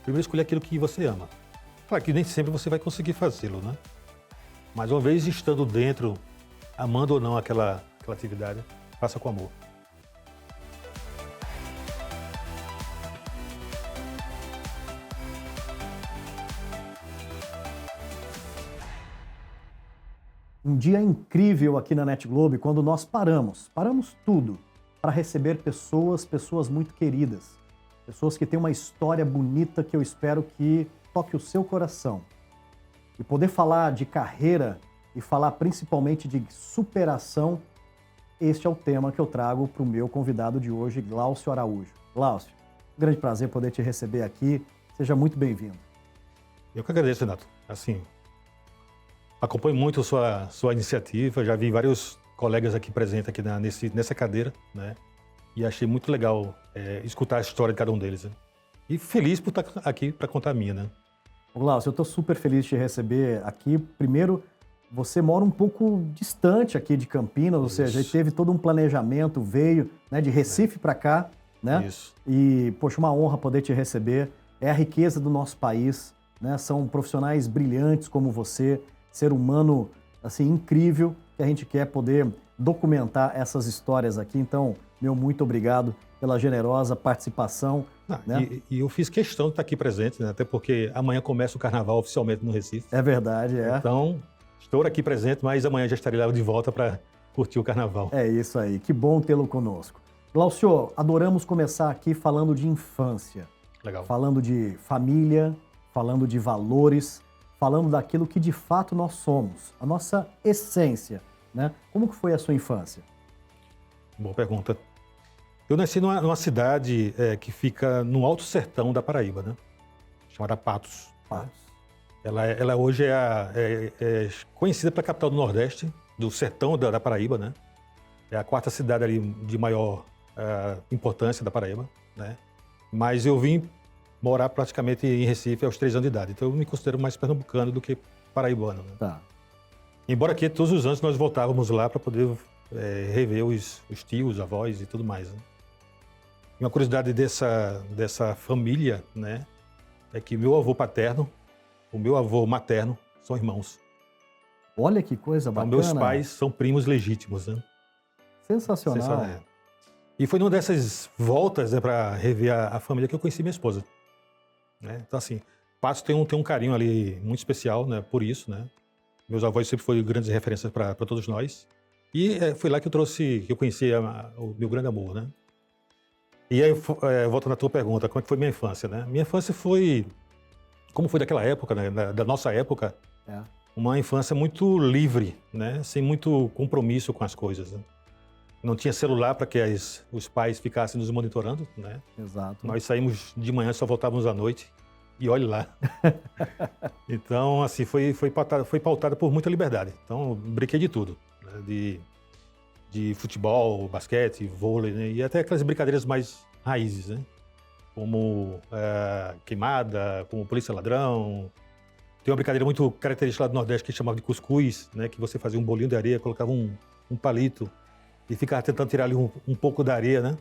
primeiro escolher aquilo que você ama. Claro que nem sempre você vai conseguir fazê-lo, né? Mas uma vez estando dentro, amando ou não aquela atividade, faça com amor. Um dia incrível aqui na Net Globe, quando nós paramos tudo para receber pessoas muito queridas, pessoas que têm uma história bonita que eu espero que toque o seu coração. E poder falar de carreira e falar principalmente de superação, este é o tema que eu trago para o meu convidado de hoje, Glaucio Araújo. Glaucio, um grande prazer poder te receber aqui, seja muito bem-vindo. Eu que agradeço, Renato. Assim, acompanho muito a sua iniciativa, já vi vários colegas aqui presentes aqui nessa cadeira, né? E achei muito legal escutar a história de cada um deles. Né? E feliz por estar aqui para contar a minha, né? Glaucio, eu estou super feliz de te receber aqui. Primeiro, você mora um pouco distante aqui de Campinas, ou seja, teve todo um planejamento, veio, né, de Recife para cá, né? Isso. E, poxa, uma honra poder te receber. É a riqueza do nosso país, né? São profissionais brilhantes como você, ser humano, assim, incrível, que a gente quer poder documentar essas histórias aqui. Então, meu muito obrigado pela generosa participação. Né? E eu fiz questão de estar aqui presente, né? Até porque amanhã começa o carnaval oficialmente no Recife. É verdade, é. Então, estou aqui presente, mas amanhã já estarei lá de volta para curtir o carnaval. É isso aí, que bom tê-lo conosco. Glaucio, adoramos começar aqui falando de infância. Legal. Falando de família, falando de valores, falando daquilo que de fato nós somos, a nossa essência, né? Como que foi a sua infância? Boa pergunta. Eu nasci numa cidade que fica no alto sertão da Paraíba, né? Chamada Patos. Patos. Ela hoje é conhecida pela capital do Nordeste, do sertão da Paraíba, né? É a quarta cidade ali de maior importância da Paraíba, né? Mas eu vim morar praticamente em Recife aos 3 anos de idade, então eu me considero mais pernambucano do que paraibano. Né? Tá. Embora que todos os anos nós voltávamos lá para poder rever os tios, avós e tudo mais. Né? E uma curiosidade dessa família, né, é que meu avô paterno, o meu avô materno são irmãos. Olha que coisa bacana. Então, meus pais são primos legítimos. Né? Sensacional. E foi numa dessas voltas, né, para rever a família que eu conheci minha esposa. Né? Então, assim, Patos tem um carinho ali muito especial, né, por isso, né? Meus avós sempre foram grandes referências para todos nós. E foi lá que eu conheci o meu grande amor, né? E aí, voltando à tua pergunta, como é que foi minha infância, né? Minha infância foi, como foi daquela época, né, da nossa época, uma infância muito livre, né? Sem muito compromisso com as coisas. Né? Não tinha celular para que os pais ficassem nos monitorando, né? Exato. Nós saímos de manhã, só voltávamos à noite. E olhe lá. Então, assim, foi pautada por muita liberdade. Então, brinquei de tudo. Né? De futebol, basquete, vôlei, né? E até aquelas brincadeiras mais raízes, né? Como queimada, como polícia ladrão. Tem uma brincadeira muito característica lá do Nordeste que chamava de cuscuz, né? Que você fazia um bolinho de areia, colocava um palito e ficava tentando tirar ali um pouco da areia, né?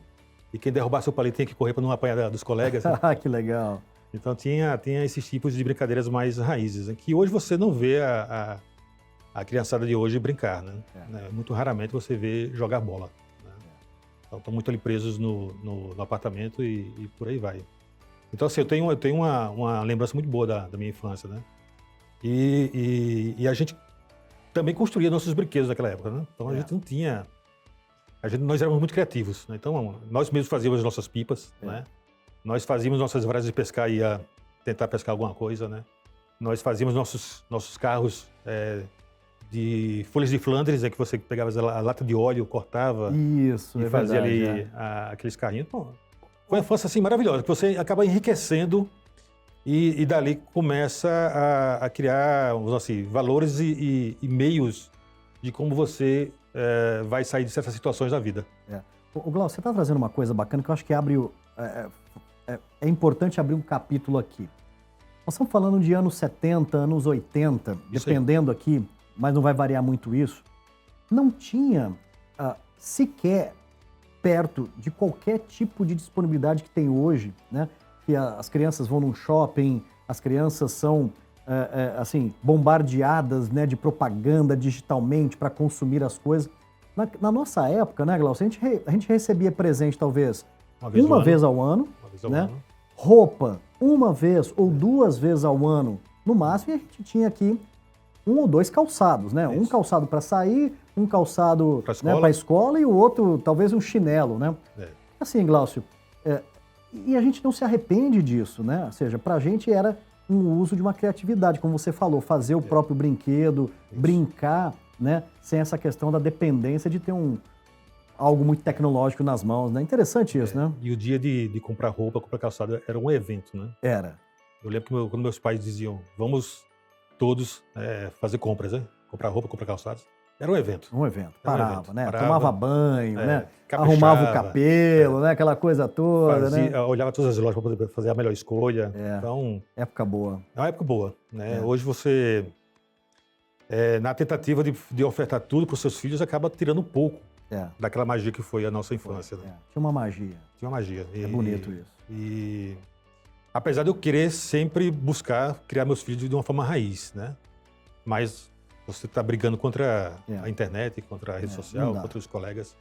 E quem derrubasse o palito tinha que correr para não apanhar dos colegas. Né? Que legal. Então tinha esses tipos de brincadeiras mais raízes, né? Que hoje você não vê a criançada de hoje brincar, né? Muito raramente você vê jogar bola. Né? Então estão muito ali presos no apartamento e por aí vai. Então assim, eu tenho uma lembrança muito boa da minha infância, né? E a gente também construía nossos brinquedos naquela época, né? Então a gente não tinha... Nós éramos muito criativos, né? Então nós mesmos fazíamos as nossas pipas, né? Nós fazíamos nossas varas de pescar e ia tentar pescar alguma coisa, né? Nós fazíamos nossos carros de folhas de Flandres, que você pegava a lata de óleo, cortava e fazia verdade, ali aqueles carrinhos. Bom, foi uma infância assim maravilhosa, que você acaba enriquecendo e dali começa a criar, vamos dizer assim, valores e meios de como você vai sair de certas situações da vida. O Glaucio, você está trazendo uma coisa bacana que eu acho que abre é importante abrir um capítulo aqui. Nós estamos falando de anos 70, anos 80, dependendo aqui, mas não vai variar muito isso. Não tinha sequer perto de qualquer tipo de disponibilidade que tem hoje, né? que as crianças vão num shopping, as crianças são assim, bombardeadas, né, de propaganda digitalmente para consumir as coisas. Na nossa época, né, Glaucio, a gente recebia presente talvez uma vez ao ano, né? Roupa uma vez ou 2 vezes ao ano, no máximo, e a gente tinha aqui 1 ou 2 calçados, né? Isso. Um calçado para sair, um calçado para a escola e o outro talvez um chinelo, né? Assim, Glaucio, e a gente não se arrepende disso, né? Ou seja, para a gente era um uso de uma criatividade, como você falou, fazer o próprio brinquedo, brincar, né? Sem essa questão da dependência de ter algo muito tecnológico nas mãos, né? Interessante isso, né? E o dia de comprar roupa, comprar calçado, era um evento, né? Era. Eu lembro que quando meus pais diziam, vamos todos fazer compras, né? Comprar roupa, comprar calçados. Era um evento. Um evento. Parava, né? Parava, tomava banho, né? Caprichava, arrumava o cabelo, né? Aquela coisa toda, né? Olhava todas as lojas para poder fazer a melhor escolha. Então, época boa. É uma época boa, né? Hoje você, na tentativa de ofertar tudo para os seus filhos, acaba tirando um pouco daquela magia que foi a nossa infância. Né? Tinha uma magia. Tinha uma magia. É bonito isso. E apesar de eu querer sempre buscar criar meus filhos de uma forma raiz, né? Mas você está brigando contra a internet, contra a rede social, contra os colegas.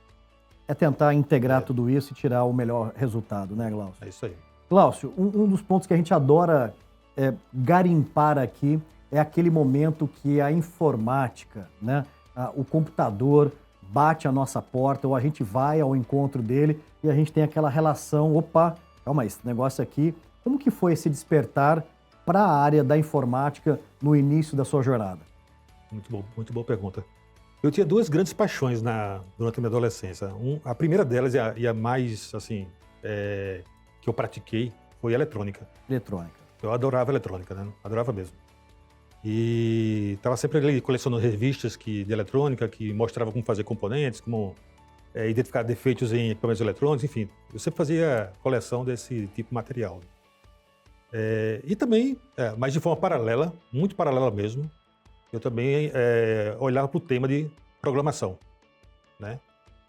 É tentar integrar tudo isso e tirar o melhor resultado, né, Glaucio? É isso aí. Glaucio, um dos pontos que a gente adora garimpar aqui é aquele momento que a informática, né, o computador bate a nossa porta ou a gente vai ao encontro dele e a gente tem aquela relação, opa, calma aí, esse negócio aqui, como que foi esse despertar para a área da informática no início da sua jornada? Muito boa pergunta. Eu tinha 2 grandes paixões durante a minha adolescência. A primeira delas e a mais, assim, que eu pratiquei foi eletrônica. Eletrônica. Eu adorava eletrônica, né? Adorava mesmo. E estava sempre ali colecionando revistas de eletrônica que mostravam como fazer componentes, como identificar defeitos em equipamentos eletrônicos, enfim. Eu sempre fazia coleção desse tipo de material. E também, mas de forma paralela, muito paralela mesmo, eu também olhava para o tema de programação, né?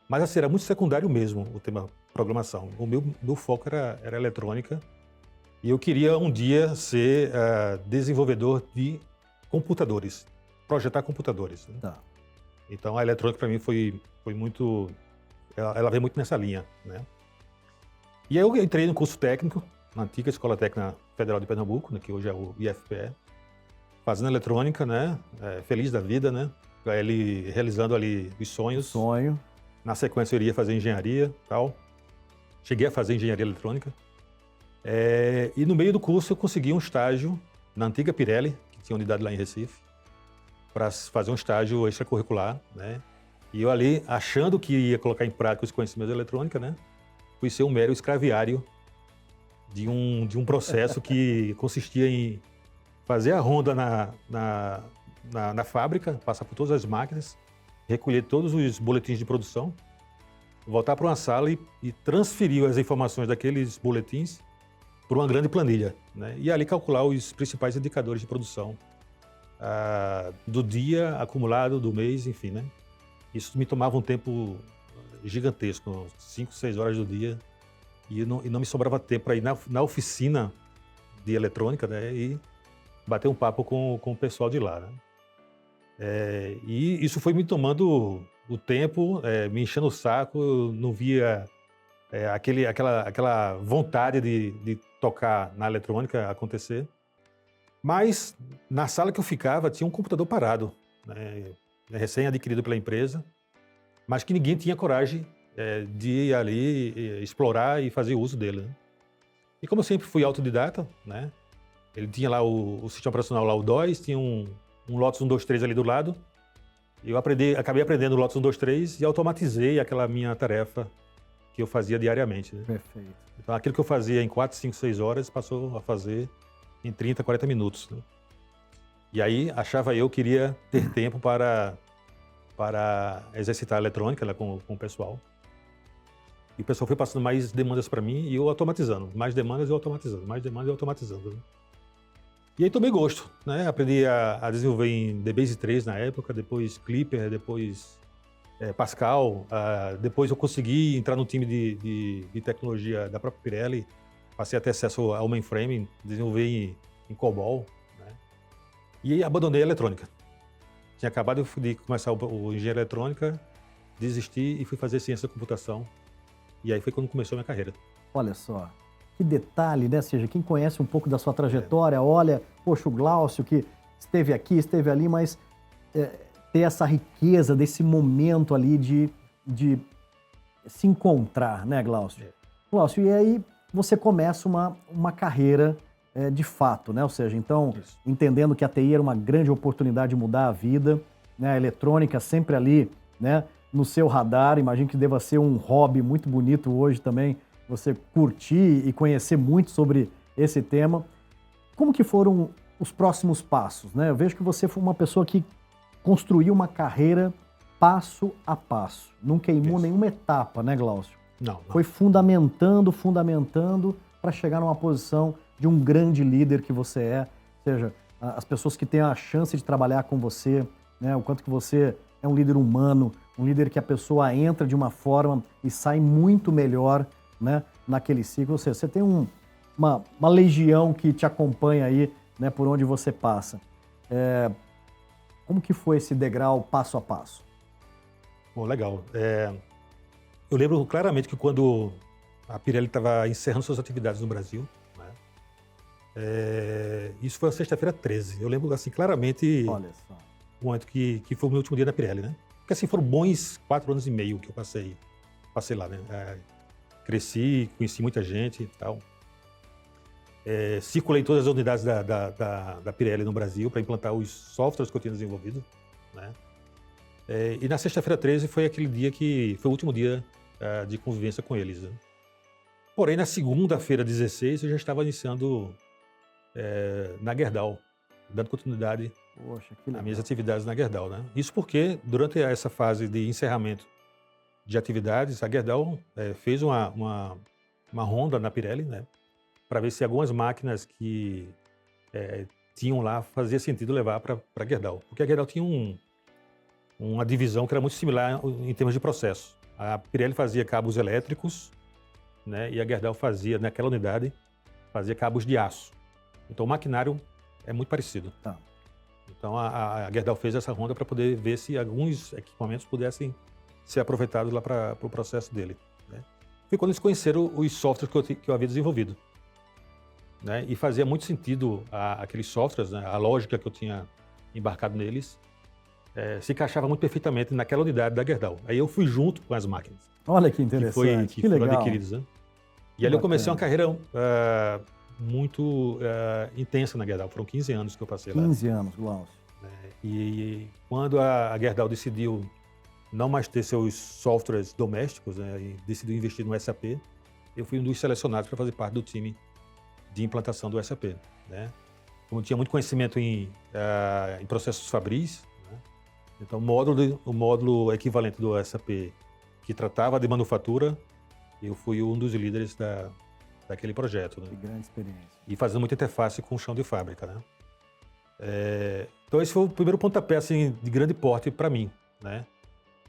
Mas assim, era muito secundário mesmo o tema programação. O meu foco era eletrônica e eu queria um dia ser desenvolvedor de computadores, projetar computadores. Né? Tá. Então a eletrônica para mim foi muito, ela veio muito nessa linha, né? E aí eu entrei no curso técnico, na antiga Escola Técnica Federal de Pernambuco, né, que hoje é o IFPE, fazendo eletrônica, né? Feliz da vida, né? Ele realizando ali os sonhos. Sonho. Na sequência eu iria fazer engenharia, tal. Cheguei a fazer engenharia eletrônica. E no meio do curso eu consegui um estágio na antiga Pirelli, que tinha unidade lá em Recife, para fazer um estágio extracurricular, né? E eu ali, achando que ia colocar em prática os conhecimentos de eletrônica, né? Fui ser um mero escraviário de um processo que consistia em fazer a ronda na fábrica, passar por todas as máquinas, recolher todos os boletins de produção, voltar para uma sala e transferir as informações daqueles boletins para uma grande planilha, né? E ali calcular os principais indicadores de produção do dia acumulado, do mês, enfim, né? Isso me tomava um tempo gigantesco, 5, 6 horas do dia, e não me sobrava tempo para ir na oficina de eletrônica, né? E bater um papo com o pessoal de lá, né? E isso foi me tomando o tempo, me enchendo o saco, eu não via aquela vontade de tocar na eletrônica acontecer. Mas na sala que eu ficava tinha um computador parado, né, recém-adquirido pela empresa, mas que ninguém tinha coragem de ir ali explorar e fazer uso dele. Né? E como eu sempre fui autodidata, né, ele tinha lá o sistema operacional, lá o DOS, tinha um Lotus 123 ali do lado. Eu acabei aprendendo o Lotus 123 e automatizei aquela minha tarefa que eu fazia diariamente. Né? Perfeito. Então aquilo que eu fazia em 4, 5, 6 horas passou a fazer em 30, 40 minutos. Né? E aí achava eu que iria ter tempo para exercitar a eletrônica, né, com o pessoal. E o pessoal foi passando mais demandas para mim e eu automatizando. Mais demandas e automatizando, mais demandas e automatizando. Né? E aí tomei gosto, né? Aprendi a desenvolver em DBase 3 na época, depois Clipper, depois Pascal. Depois eu consegui entrar no time de tecnologia da própria Pirelli passei a ter acesso ao mainframe, desenvolvi em COBOL, né? E abandonei a eletrônica. Tinha acabado de começar o engenharia eletrônica, desisti e fui fazer ciência da computação. E aí foi quando começou a minha carreira. Olha só, que detalhe, né? Ou seja, quem conhece um pouco da sua trajetória, olha, poxa, o Glaucio que esteve aqui, esteve ali, mas ter essa riqueza desse momento ali de se encontrar, né, Glaucio? Glaucio, e aí você começa uma carreira de fato, né? Ou seja, então, entendendo que a TI era uma grande oportunidade de mudar a vida, né? A eletrônica sempre ali, né? No seu radar, imagino que deva ser um hobby muito bonito hoje também, você curtir e conhecer muito sobre esse tema. Como que foram os próximos passos, né? Eu vejo que você foi uma pessoa que construiu uma carreira passo a passo, não queimou nenhuma etapa, né, Glaucio? Não. Foi fundamentando para chegar numa posição de um grande líder que você é, ou seja, as pessoas que têm a chance de trabalhar com você, né, o quanto que você é um líder humano, um líder que a pessoa entra de uma forma e sai muito melhor, né, naquele ciclo. Ou seja, você tem uma legião que te acompanha aí, né, por onde você passa. Como que foi esse degrau passo a passo? Bom, legal. Eu lembro claramente que quando a Pirelli estava encerrando suas atividades no Brasil, né, isso foi na sexta-feira 13. Eu lembro assim claramente. Olha só. O momento que foi o meu último dia na Pirelli, né? Porque assim, foram bons 4 anos e meio que eu passei lá, né? Cresci, conheci muita gente e tal. Circulei em todas as unidades da Pirelli no Brasil para implantar os softwares que eu tinha desenvolvido, né? E na sexta-feira 13 foi aquele dia que foi o último dia de convivência com eles, né? Porém, na segunda-feira 16 eu já estava iniciando na Gerdau, dando continuidade às minhas atividades na Gerdau, né? Isso porque, durante essa fase de encerramento de atividades, a Gerdau fez uma ronda na Pirelli, né? Para ver se algumas máquinas que tinham lá fazia sentido levar para a Gerdau. Porque a Gerdau tinha uma divisão que era muito similar em termos de processo. A Pirelli fazia cabos elétricos, né? E a Gerdau fazia, naquela unidade, fazia cabos de aço. Então o maquinário é muito parecido. Tá. Então a Gerdau fez essa ronda para poder ver se alguns equipamentos pudessem ser aproveitados lá para o processo dele, né? Foi quando eles conheceram os softwares que eu havia desenvolvido, né? E fazia muito sentido aqueles softwares, né? A lógica que eu tinha embarcado neles se encaixava muito perfeitamente naquela unidade da Gerdau. Aí eu fui junto com as máquinas. Olha que interessante, que foram legal. Adquiridas, né? E ali eu comecei uma carreira muito intensa na Gerdau. Foram 15 anos que eu passei lá. 15 anos, Glaucio. E quando a Gerdau decidiu não mais ter seus softwares domésticos, né, e decidiu investir no SAP, eu fui um dos selecionados para fazer parte do time de implantação do SAP, né? Como eu tinha muito conhecimento em processos fabris, né? Então o módulo equivalente do SAP que tratava de manufatura, eu fui um dos líderes daquele projeto, né? Que grande experiência. E fazendo muita interface com o chão de fábrica, né? Então esse foi o primeiro pontapé assim, de grande porte para mim, né?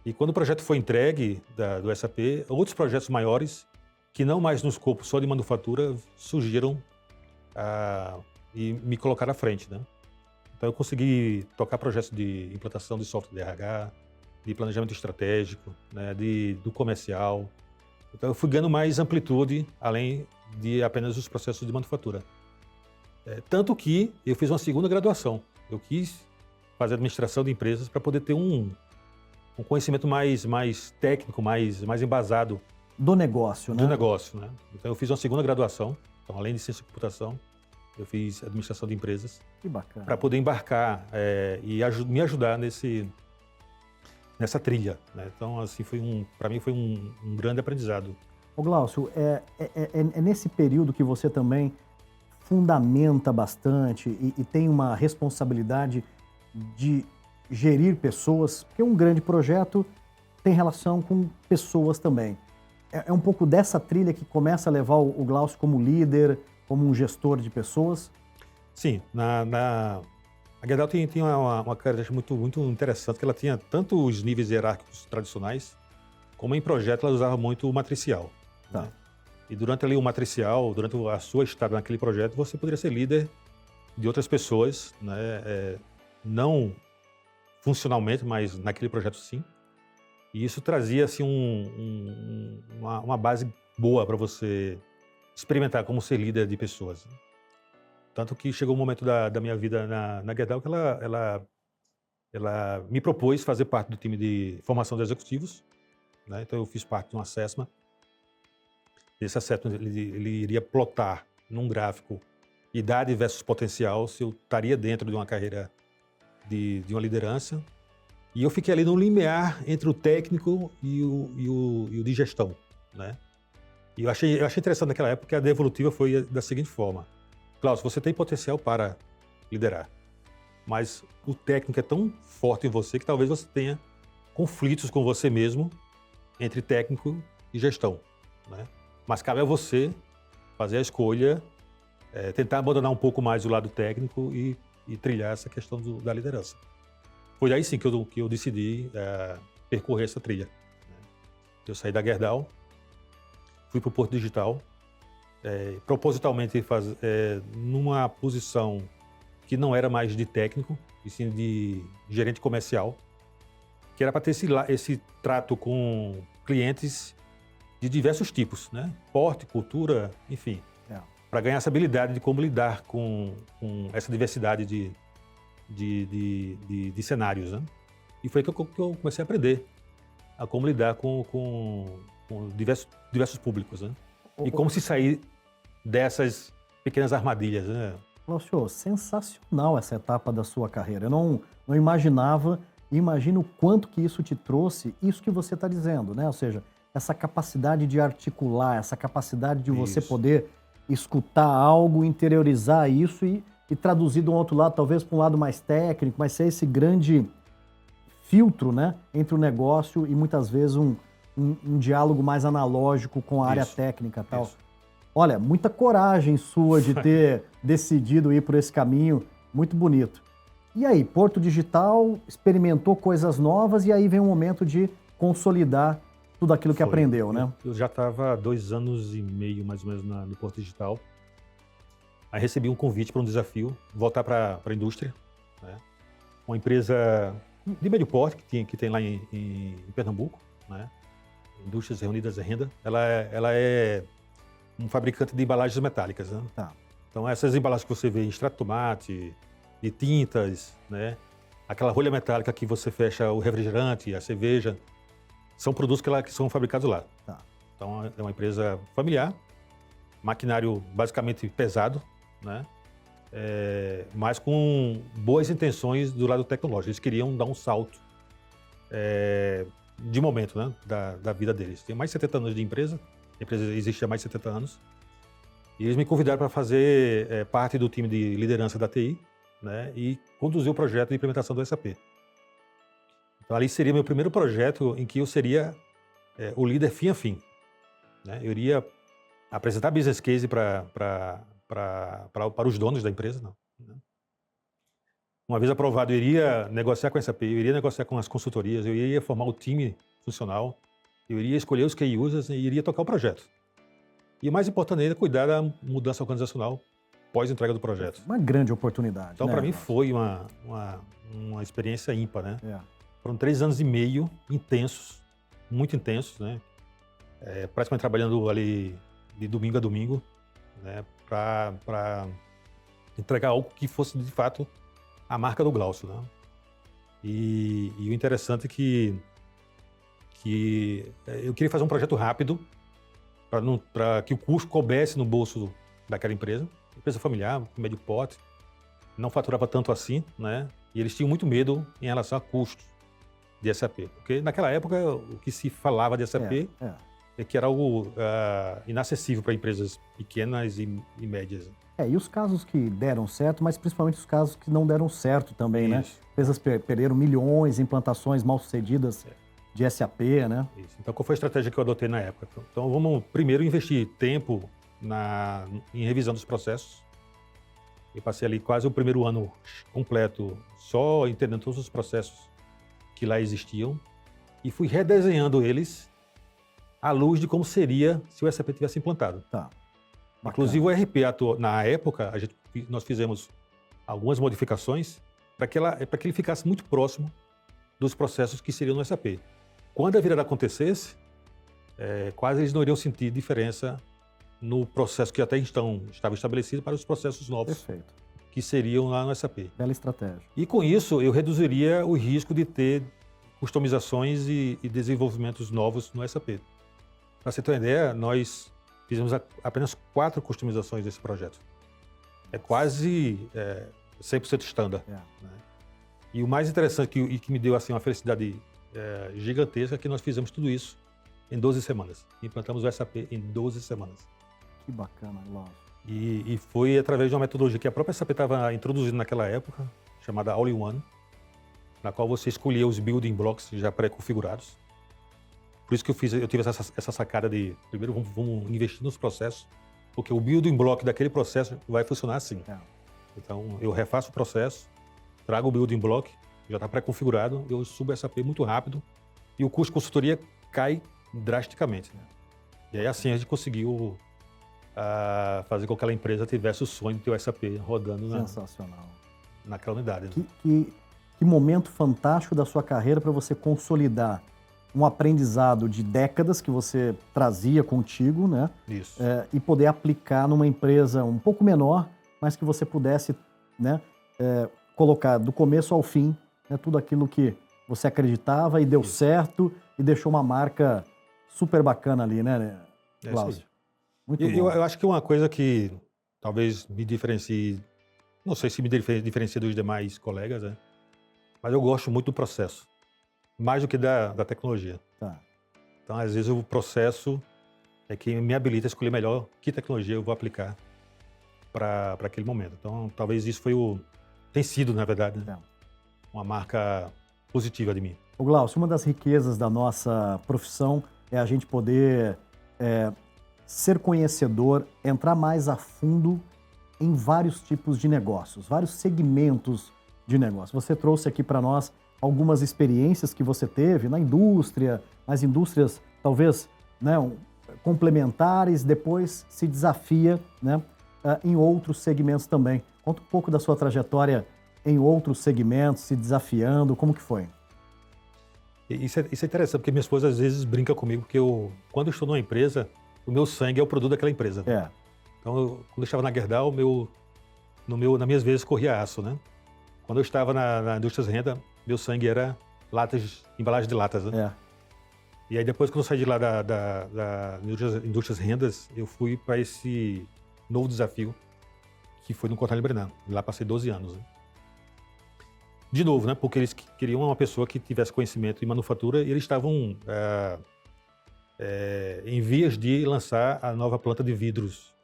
E quando o projeto foi entregue do SAP, outros projetos maiores, que não mais no escopo só de manufatura, surgiram e me colocaram à frente, né? Então eu consegui tocar projetos de implantação de software de RH, de planejamento estratégico, né, do comercial. Então eu fui ganhando mais amplitude, além de apenas os processos de manufatura. Tanto que eu fiz uma segunda graduação. Eu quis fazer administração de empresas para poder ter um conhecimento mais técnico, mais embasado. Do negócio, né? Do negócio, né? Então eu fiz uma segunda graduação. Então, além de ciência de computação, eu fiz administração de empresas. Que bacana. Para poder embarcar e me ajudar nessa trilha, né? Então, assim, para mim foi um grande aprendizado. Ô Glaucio, é nesse período que você também fundamenta bastante e tem uma responsabilidade de gerir pessoas, porque um grande projeto tem relação com pessoas também. É um pouco dessa trilha que começa a levar o Glaucio como líder, como um gestor de pessoas? Sim, a Gerdau tinha uma característica muito interessante, que ela tinha tanto os níveis hierárquicos tradicionais, como em projeto ela usava muito o matricial. Tá. Né? E durante ali o matricial, durante a sua estada naquele projeto, você poderia ser líder de outras pessoas, né? Não funcionalmente, mas naquele projeto sim. E isso trazia assim, uma base boa para você experimentar como ser líder de pessoas. Tanto que chegou um momento da minha vida na Gerdau que ela me propôs fazer parte do time de formação de executivos, né? Então eu fiz parte de um assessment. Esse assessment ele iria plotar num gráfico idade versus potencial se eu estaria dentro de uma carreira de uma liderança. E eu fiquei ali no limiar entre o técnico e o de gestão, né? E eu achei interessante naquela época que a devolutiva foi da seguinte forma: Klaus, você tem potencial para liderar, mas o técnico é tão forte em você que talvez você tenha conflitos com você mesmo entre técnico e gestão, né? Mas cabe a você fazer a escolha, tentar abandonar um pouco mais o lado técnico e trilhar essa questão da liderança. Foi aí sim que eu decidi percorrer essa trilha, né? Eu saí da Gerdau, fui para o Porto Digital, propositalmente numa posição que não era mais de técnico, e sim de gerente comercial, que era para ter esse trato com clientes de diversos tipos, né? Porte, cultura, enfim, para ganhar essa habilidade de como lidar com essa diversidade de cenários, né? E foi que eu comecei a aprender a como lidar com diversos públicos, né? E como se sair dessas pequenas armadilhas, né? Lúcio, sensacional essa etapa da sua carreira. Eu não imaginava, e imagino o quanto que isso te trouxe, isso que você está dizendo, né? Ou seja, essa capacidade de articular, essa capacidade de você poder escutar algo, interiorizar isso e traduzir de um outro lado, talvez para um lado mais técnico, mas ser esse grande filtro, né, entre o negócio e muitas vezes um diálogo mais analógico com a área técnica e tal. Isso. Olha, muita coragem sua de ter decidido ir por esse caminho, muito bonito. E aí, Porto Digital, experimentou coisas novas e aí vem o momento de consolidar tudo aquilo que aprendeu, né? Eu já estava há 2 anos e meio, mais ou menos, no Porto Digital. Aí recebi um convite para um desafio, voltar para a indústria, né? Uma empresa de médio porte que tem lá em Pernambuco, né? Indústrias Reunidas em Renda. Ela é um fabricante de embalagens metálicas, né? Tá. Então essas embalagens que você vê em extrato de tomate, de tintas, né? Aquela rolha metálica que você fecha o refrigerante, a cerveja, são produtos que são fabricados lá. Tá. Então é uma empresa familiar, maquinário basicamente pesado, né? Mas com boas intenções do lado tecnológico. Eles queriam dar um salto de momento, né, da vida deles. Tem mais de 70 anos de empresa, a empresa existe há mais de 70 anos, e eles me convidaram para fazer parte do time de liderança da TI, né, e conduzir o projeto de implementação do SAP. Então ali seria meu primeiro projeto em que eu seria o líder fim a fim, né? Eu iria apresentar business case para os donos da empresa, não, né? Uma vez aprovado, eu iria negociar com a SAP, eu iria negociar com as consultorias, eu iria formar o time funcional, eu iria escolher os key users e iria tocar o projeto. E o mais importante ainda, cuidar da mudança organizacional pós-entrega do projeto. Uma grande oportunidade. Então, né, para mim, foi uma experiência ímpar, né? Foram 3 anos e meio intensos, muito intensos, né? Praticamente trabalhando ali de domingo a domingo, né? Para entregar algo que fosse, de fato, a marca do Glaucio, né? E o interessante é que eu queria fazer um projeto rápido para que o custo coubesse no bolso daquela empresa familiar, médio porte, não faturava tanto assim, né? E eles tinham muito medo em relação a custos de SAP, porque naquela época o que se falava de SAP é que era algo inacessível para empresas pequenas e médias. E os casos que deram certo, mas principalmente os casos que não deram certo também, né? Empresas perderam milhões, implantações mal sucedidas de SAP, né? Isso. Então, qual foi a estratégia que eu adotei na época? Então, vamos primeiro investir tempo em revisão dos processos. Eu passei ali quase o primeiro ano completo só entendendo todos os processos que lá existiam e fui redesenhando eles à luz de como seria se o SAP tivesse implantado. Tá. Inclusive o ERP, na época, nós fizemos algumas modificações para que ele ficasse muito próximo dos processos que seriam no SAP. Quando a virada acontecesse, quase eles não iriam sentir diferença no processo que até então estava estabelecido para os processos novos. Perfeito. Que seriam lá no SAP. Bela estratégia. E com isso, eu reduziria o risco de ter customizações e desenvolvimentos novos no SAP. Para você ter uma ideia, nós fizemos apenas 4 customizações desse projeto. É quase 100% standard. Né? E o mais interessante e que me deu assim, uma felicidade gigantesca é que nós fizemos tudo isso em 12 semanas. Implantamos o SAP em 12 semanas. Que bacana, Glaucio. E foi através de uma metodologia que a própria SAP estava introduzindo naquela época, chamada All-in-One, na qual você escolhia os building blocks já pré-configurados. Por isso que eu tive essa sacada de, primeiro, vamos investir nos processos, porque o building block daquele processo vai funcionar assim. Então, eu refaço o processo, trago o building block, já está pré-configurado, eu subo o SAP muito rápido e o custo de consultoria cai drasticamente. E aí, assim, a gente conseguiu fazer com que aquela empresa tivesse o sonho de ter o SAP rodando naquela unidade. Que momento fantástico da sua carreira para você consolidar um aprendizado de décadas que você trazia contigo, né? Isso. E poder aplicar numa empresa um pouco menor, mas que você pudesse, né, colocar do começo ao fim, né, tudo aquilo que você acreditava e deu certo e deixou uma marca super bacana ali, né, Glaucio? Muito bom. Eu acho que uma coisa que talvez me diferencie, não sei se me diferencia dos demais colegas, né? Mas eu gosto muito do processo, mais do que da tecnologia. Tá. Então, às vezes, o processo é que me habilita a escolher melhor que tecnologia eu vou aplicar para aquele momento. Então, talvez isso tem sido, na verdade, né? Uma marca positiva de mim. O Glaucio, uma das riquezas da nossa profissão é a gente poder ser conhecedor, entrar mais a fundo em vários tipos de negócios, vários segmentos de negócio. Você trouxe aqui para nós algumas experiências que você teve na indústria, nas indústrias talvez, né, complementares, depois se desafia, né, em outros segmentos também. Conta um pouco da sua trajetória em outros segmentos, se desafiando, como que foi? Isso é interessante, porque minha esposa às vezes brinca comigo, porque quando eu estou numa empresa, o meu sangue é o produto daquela empresa. Então, quando eu estava na Gerdau, nas minhas veias corria aço, né? Quando eu estava na Indústrias Renda, meu sangue era embalagem de latas, né? E aí depois, quando eu saí de lá da Indústrias Rendas, eu fui para esse novo desafio, que foi no Cortana Brenan. Lá passei 12 anos, né? De novo, né? Porque eles queriam uma pessoa que tivesse conhecimento em manufatura e eles estavam em vias de lançar a nova planta de vidros,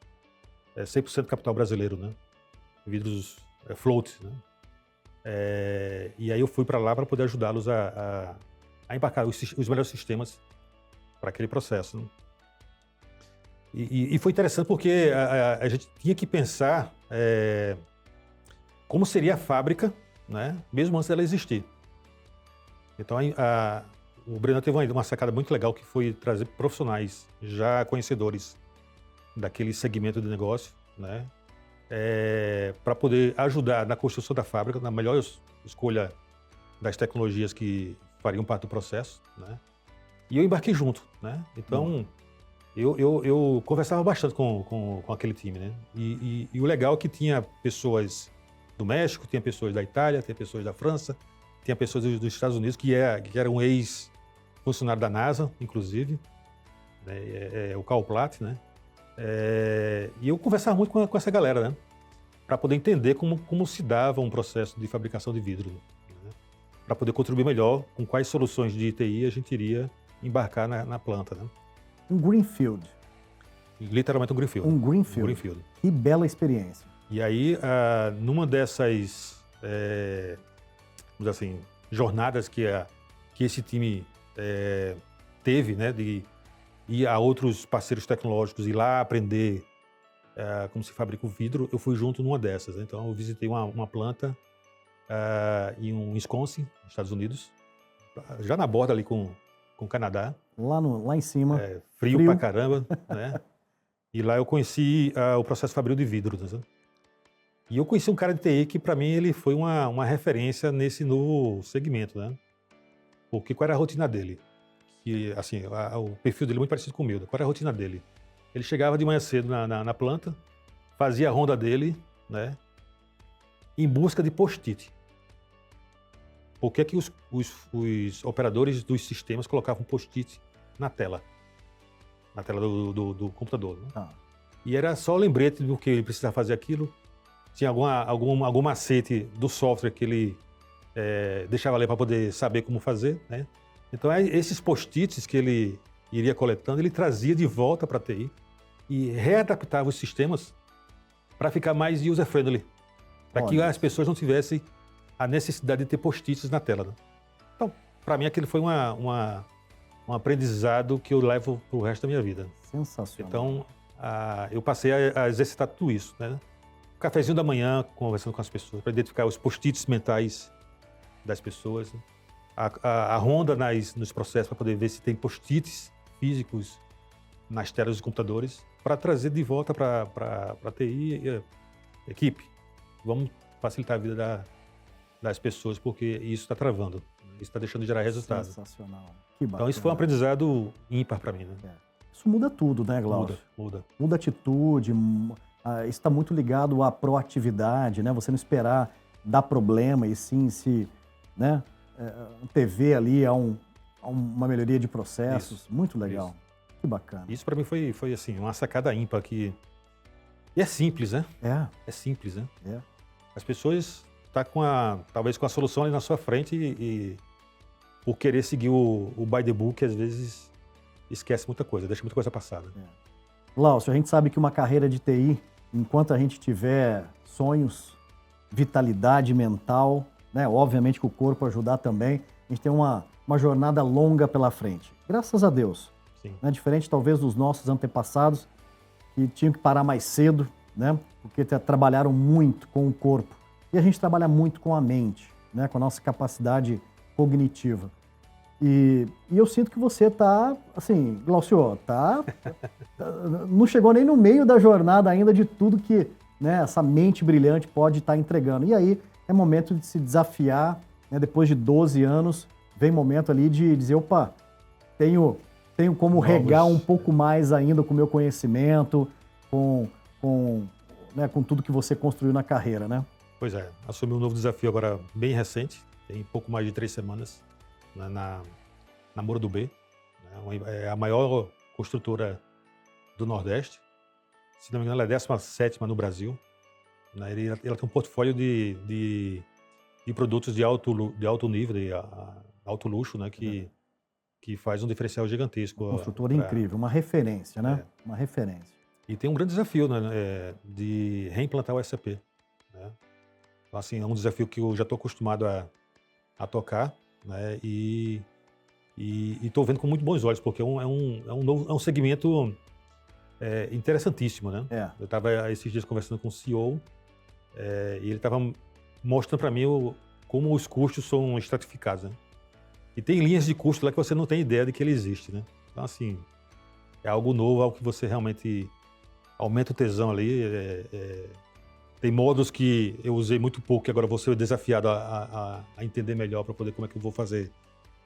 100% capital brasileiro, né? Vidros float, né? E aí eu fui para lá para poder ajudá-los a embarcar os melhores sistemas para aquele processo, né? E foi interessante porque a gente tinha que pensar como seria a fábrica, né, mesmo antes dela existir. Então o Brenan teve uma sacada muito legal, que foi trazer profissionais já conhecedores daquele segmento de negócio, né, para poder ajudar na construção da fábrica, na melhor escolha das tecnologias que fariam parte do processo, né? E eu embarquei junto, né? Então eu conversava bastante com aquele time, né? E o legal é que tinha pessoas do México, tinha pessoas da Itália, tinha pessoas da França, tinha pessoas dos Estados Unidos que eram ex-funcionário da NASA, inclusive, né? O Carl Platt, né? E eu conversava muito com essa galera, né? Para poder entender como se dava um processo de fabricação de vidro, né? Para poder contribuir melhor com quais soluções de TI a gente iria embarcar na planta, né? Um greenfield. Literalmente um greenfield. Um greenfield. Que bela experiência. E aí, numa dessas, vamos dizer assim, jornadas que esse time teve, né, de ir a outros parceiros tecnológicos e lá aprender como se fabrica o vidro, eu fui junto numa dessas, né? Então, eu visitei uma planta em Wisconsin, Estados Unidos, já na borda ali com o Canadá. Lá em cima. Frio pra caramba, né? E lá eu conheci o processo fabril de vidro, né? E eu conheci um cara de TI que, para mim, ele foi uma referência nesse novo segmento, né? Porque qual era a rotina dele? Que, assim, o perfil dele é muito parecido com o meu. Qual era a rotina dele? Ele chegava de manhã cedo na planta, fazia a ronda dele, né? Em busca de post-it. Por que que os operadores dos sistemas colocavam post-it na tela do computador, né? E era só o lembrete do que ele precisava fazer aquilo. Tinha algum macete do software que ele deixava ali para poder saber como fazer, né? Então, esses post-its que ele iria coletando, ele trazia de volta para a TI e readaptava os sistemas para ficar mais user-friendly, para que as pessoas não tivessem a necessidade de ter post-its na tela, né? Então, para mim, aquele foi um aprendizado que eu levo para o resto da minha vida. Sensacional. Então, eu passei a exercitar tudo isso, né? Cafezinho da manhã, conversando com as pessoas, para identificar os post-its mentais das pessoas, né? A ronda nos processos para poder ver se tem post-its físicos nas telas dos computadores, para trazer de volta para a TI e a equipe. Vamos facilitar a vida das pessoas, porque isso está travando, isso está deixando de gerar resultado. Sensacional. Que bacana. Então isso foi um aprendizado ímpar para mim, né? Isso muda tudo, né, Glaucio? Muda. Muda a atitude, isso está muito ligado à proatividade, né? Você não esperar dar problema e sim se, né, TV ali a uma melhoria de processos. Isso, muito legal. Isso. Que bacana. Isso para mim foi assim, uma sacada ímpar que... E é simples, né? É simples, né? As pessoas talvez com a solução ali na sua frente e por querer seguir o by the book, às vezes esquece muita coisa, deixa muita coisa passada. Glaucio, a gente sabe que uma carreira de TI, enquanto a gente tiver sonhos, vitalidade mental, né, obviamente que o corpo ajudar também, a gente tem uma jornada longa pela frente. Graças a Deus. Sim. Né, diferente talvez dos nossos antepassados, que tinham que parar mais cedo, né, porque trabalharam muito com o corpo. E a gente trabalha muito com a mente, né, com a nossa capacidade cognitiva. E eu sinto que você tá, assim, Glaucio, não chegou nem no meio da jornada ainda de tudo que, né, essa mente brilhante pode estar entregando. E aí é momento de se desafiar, né, depois de 12 anos, vem momento ali de dizer, opa, tenho como regar um pouco mais ainda com o meu conhecimento, com tudo que você construiu na carreira, né? Pois é, assumi um novo desafio agora bem recente, tem pouco mais de 3 semanas, né, na Moura do B, né, é a maior construtora do Nordeste, se não me engano ela é 17ª no Brasil, né, ela tem um portfólio de produtos de alto nível, de alto luxo, né, que faz um diferencial gigantesco. Uma construtora incrível, uma referência, né? Uma referência. E tem um grande desafio, né, de reimplantar o SAP, né? Então, assim, é um desafio que eu já estou acostumado a tocar, né? E estou vendo com muito bons olhos, porque é um segmento interessantíssimo, né? Eu estava esses dias conversando com o CEO e ele estava mostrando para mim como os custos são estratificados, né? E tem linhas de custo lá que você não tem ideia de que ele existe, né? Então, assim, é algo novo, algo que você realmente aumenta o tesão ali. Tem módulos que eu usei muito pouco, que agora vou ser desafiado a entender melhor para poder como é que eu vou fazer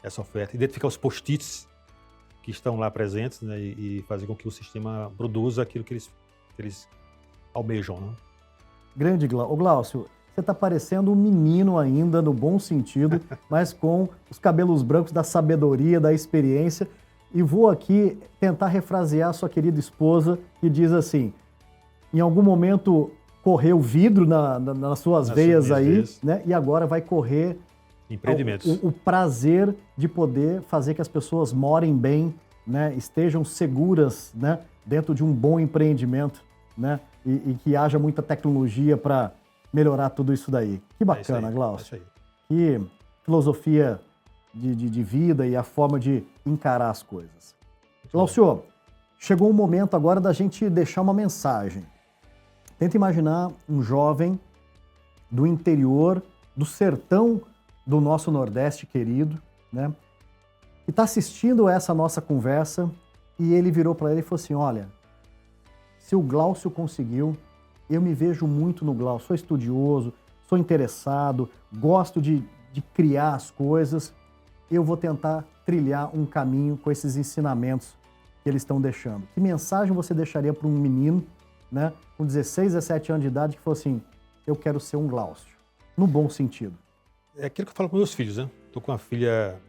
essa oferta. Identificar os post-its que estão lá presentes, né, e fazer com que o sistema produza aquilo que eles almejam, né? Grande Glaucio, você está parecendo um menino ainda, no bom sentido, mas com os cabelos brancos da sabedoria, da experiência. E vou aqui tentar refrasear sua querida esposa, que diz assim, em algum momento correu vidro nas suas veias aí, né? E agora vai correr empreendimentos. O prazer de poder fazer que as pessoas morem bem, né? Estejam seguras, né? Dentro de um bom empreendimento, né? E que haja muita tecnologia para melhorar tudo isso daí. Que bacana, Glaucio. Que filosofia de vida e a forma de encarar as coisas. Glaucio, chegou o momento agora da gente deixar uma mensagem. Tenta imaginar um jovem do interior, do sertão do nosso Nordeste querido, né? que está assistindo essa nossa conversa e ele virou para ele e falou assim, olha, se o Glaucio conseguiu, eu me vejo muito no Glaucio, sou estudioso, sou interessado, gosto de criar as coisas, eu vou tentar trilhar um caminho com esses ensinamentos que eles estão deixando. Que mensagem você deixaria para um menino, né, com 16, 17 anos de idade que falou assim, eu quero ser um Glaucio, no bom sentido? É aquilo que eu falo para meus filhos, né? Estou com uma filha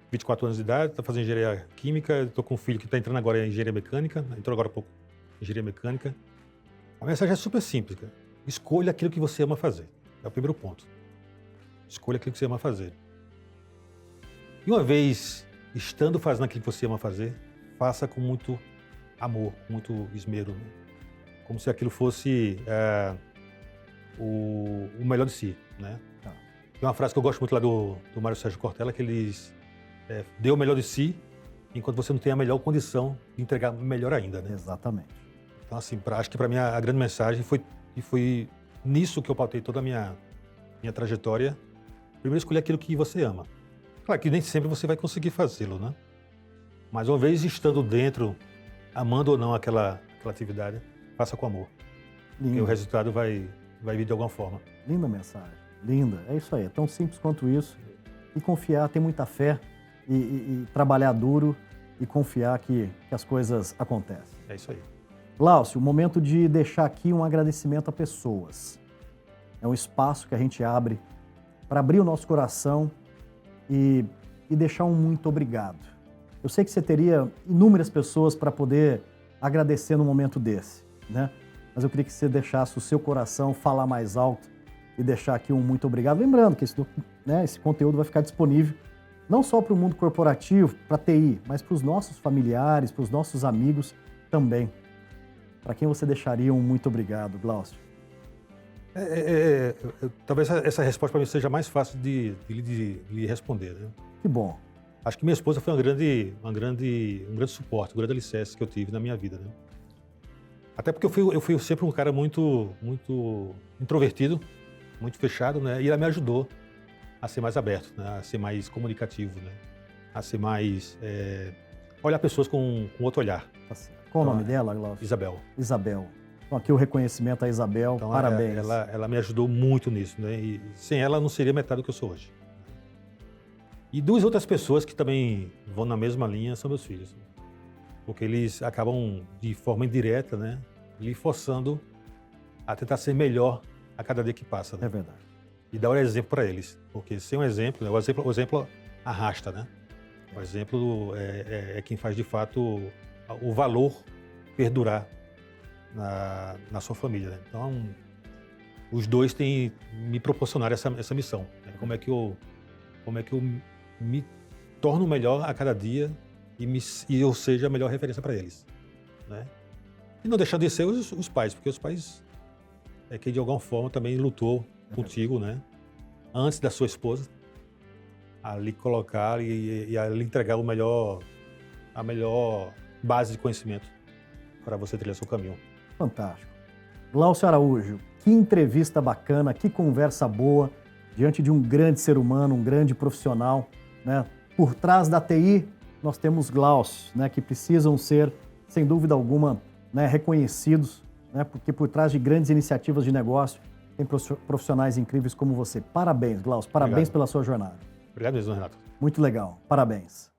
24 anos de idade, está fazendo engenharia química, estou com um filho que está entrando agora em engenharia mecânica, entrou agora há pouco em engenharia mecânica. A mensagem é super simples, cara. Escolha aquilo que você ama fazer. É o primeiro ponto. Escolha aquilo que você ama fazer. E uma vez estando fazendo aquilo que você ama fazer, faça com muito amor, com muito esmero, né? Como se aquilo fosse o melhor de si, né? Tá. Tem uma frase que eu gosto muito lá do Mário Sérgio Cortella, que ele diz, dê o melhor de si, enquanto você não tem a melhor condição de entregar melhor ainda, né? Exatamente. Então, assim, acho que para mim a grande mensagem foi nisso que eu pautei toda a minha trajetória. Primeiro, escolher aquilo que você ama. Claro que nem sempre você vai conseguir fazê-lo, né? Mas uma vez estando dentro, amando ou não aquela atividade, faça com amor. E o resultado vai vir de alguma forma. Linda mensagem, linda. É isso aí, é tão simples quanto isso. E confiar, ter muita fé e trabalhar duro e confiar que as coisas acontecem. É isso aí. Glaucio, o momento de deixar aqui um agradecimento a pessoas. É um espaço que a gente abre para abrir o nosso coração e deixar um muito obrigado. Eu sei que você teria inúmeras pessoas para poder agradecer no momento desse, né? Mas eu queria que você deixasse o seu coração falar mais alto e deixar aqui um muito obrigado. Lembrando que esse conteúdo vai ficar disponível não só para o mundo corporativo, para a TI, mas para os nossos familiares, para os nossos amigos também. Para quem você deixaria um muito obrigado, Glaucio? Talvez essa resposta para mim seja mais fácil de lhe responder, né? Que bom. Acho que minha esposa foi um grande suporte, um grande alicerce que eu tive na minha vida, né? Até porque eu fui sempre um cara muito introvertido, muito fechado, né? E ela me ajudou a ser mais aberto, né? A ser mais comunicativo, né? A ser mais... olhar pessoas com outro olhar. Qual o nome dela, Glaucio? Isabel. Isabel. Então aqui o reconhecimento a Isabel, então, parabéns. Ela me ajudou muito nisso, né? E sem ela não seria metade do que eu sou hoje. E duas outras pessoas que também vão na mesma linha são meus filhos. Porque eles acabam, de forma indireta, né, lhe forçando a tentar ser melhor a cada dia que passa. Né? É verdade. E dar o exemplo para eles. Porque sem um exemplo, né, o exemplo arrasta, né? O exemplo é quem faz, de fato, o valor perdurar na sua família. Né? Então, os dois têm me proporcionado essa missão. Né? Como é que eu me torno melhor a cada dia e eu seja a melhor referência para eles, né? E não deixando de ser os pais, porque os pais é quem de alguma forma também lutou contigo, né? Antes da sua esposa, a lhe colocar e a lhe entregar a melhor base de conhecimento para você trilhar seu caminho. Fantástico. Glaucio Araújo, que entrevista bacana, que conversa boa, diante de um grande ser humano, um grande profissional, né? Por trás da TI, nós temos Glaucios, né, que precisam ser, sem dúvida alguma, né, reconhecidos, né, porque por trás de grandes iniciativas de negócio tem profissionais incríveis como você. Parabéns, Glaucio, parabéns pela sua jornada. Obrigado mesmo, Renato. Muito legal, parabéns.